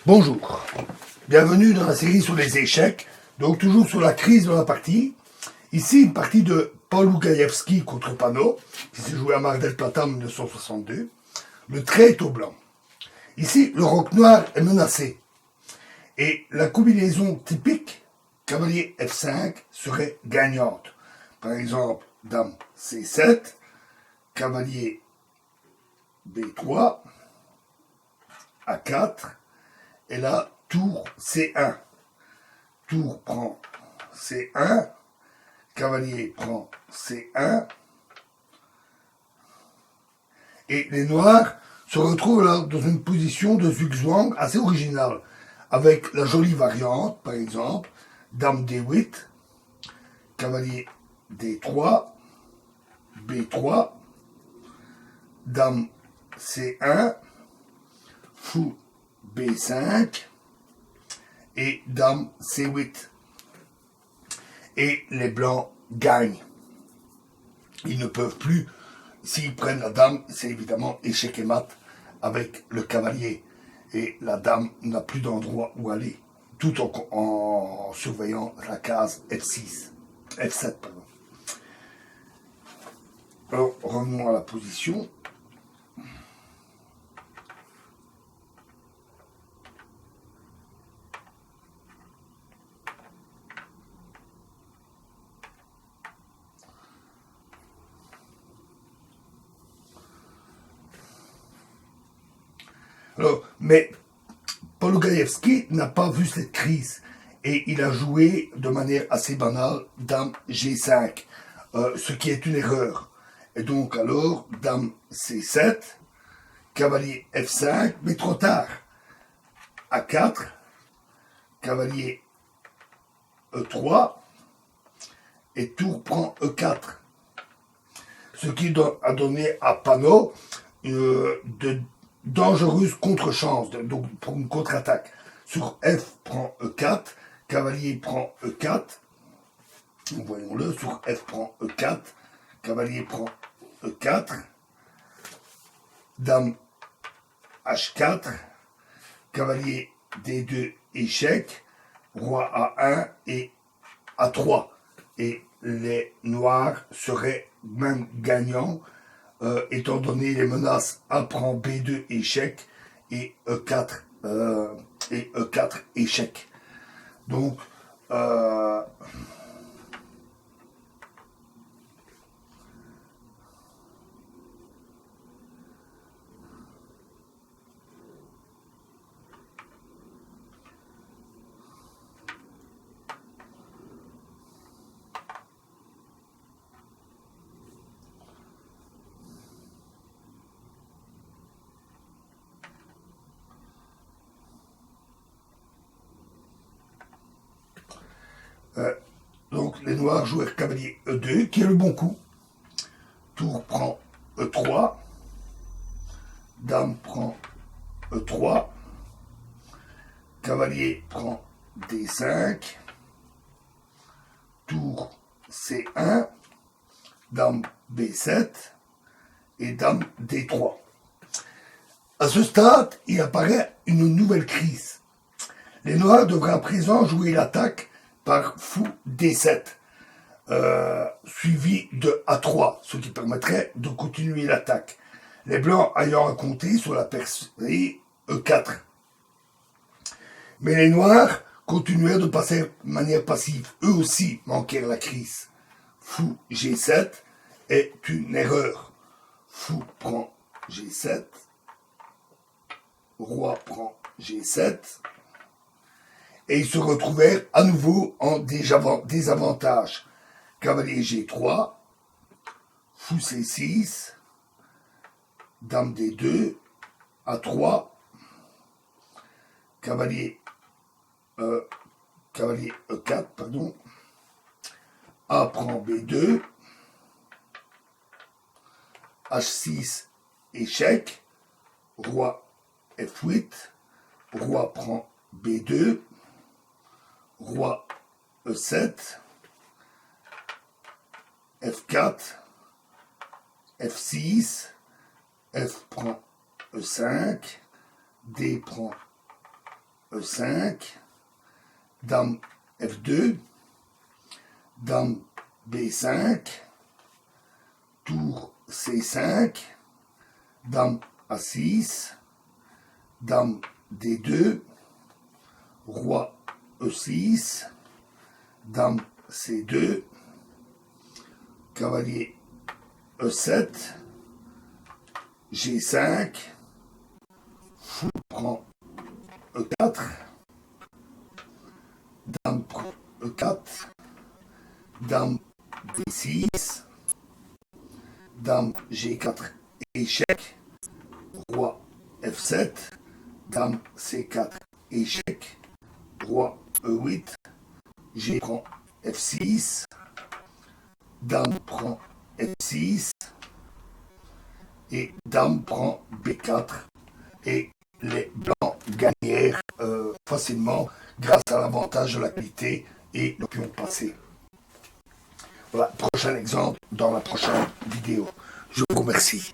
Bonjour, bienvenue dans la série sur les échecs, donc toujours sur la crise de la partie. Ici, une partie de Paul Ługaïevski contre Pano, qui s'est joué à Mar del Plata en 1962. Le trait est au blanc. Ici, le roc noir est menacé. Et la combinaison typique, cavalier F5, serait gagnante. Par exemple, dame C7, cavalier B3, A4, et là, tour C1. Tour prend C1, cavalier prend C1, et les noirs se retrouvent là dans une position de zugzwang assez originale, avec la jolie variante, par exemple, dame D8, cavalier D3, B3, dame C1, fou B5 et dame C8. Et les blancs gagnent. Ils ne peuvent plus, s'ils prennent la dame, c'est évidemment échec et mat avec le cavalier. Et la dame n'a plus d'endroit où aller, tout en surveillant la case F6, F7, pardon. Alors, revenons à la position. Alors, mais Paul Ługaïevski n'a pas vu cette crise et il a joué de manière assez banale dame G5, ce qui est une erreur. Et donc alors, dame C7, cavalier F5, mais trop tard. A4, cavalier E3, et tour prend E4. Ce qui a donné à Pano de dangereuse contre-chance, donc pour une contre-attaque. Sur F prend E4, cavalier prend E4, voyons-le, sur F prend E4, cavalier prend E4, dame H4, cavalier D2 échec, roi A1 et A3. Et les noirs seraient même gagnants, étant donné les menaces A prend B2 échec et E4 échec. Donc, donc les noirs jouèrent cavalier E2, qui est le bon coup. Tour prend E3, dame prend E3, cavalier prend D5, tour C1, dame B7 et dame D3. À ce stade, il apparaît une nouvelle crise. Les noirs devraient à présent jouer l'attaque par fou D7, suivi de A3, ce qui permettrait de continuer l'attaque. Les blancs ayant à compter sur la percée E4. Mais les noirs continuèrent de passer de manière passive. Eux aussi manquèrent la crise. Fou G7 est une erreur. Fou prend G7. Roi prend G7. Et ils se retrouvèrent à nouveau en désavantage. Cavalier G3. Fou C6. Dame D2. A3. Cavalier E4, pardon. A prend B2. H6, échec. Roi F8. Roi prend B2. Roi E7. F4. F6. F prend E5. D prend E5, dame F2, dame B5, tour C5, dame A6, dame D2, roi E6, dame C2, cavalier E7, G5, fou prend E4, dame prend E4, dame D6, dame G4, échec, roi F7, dame C4, échec, roi E8, G prend F6, dame prend F6, et dame prend B4, et les blancs gagnèrent facilement grâce à l'avantage de la qualité et le pion passé. Voilà, prochain exemple dans la prochaine vidéo. Je vous remercie.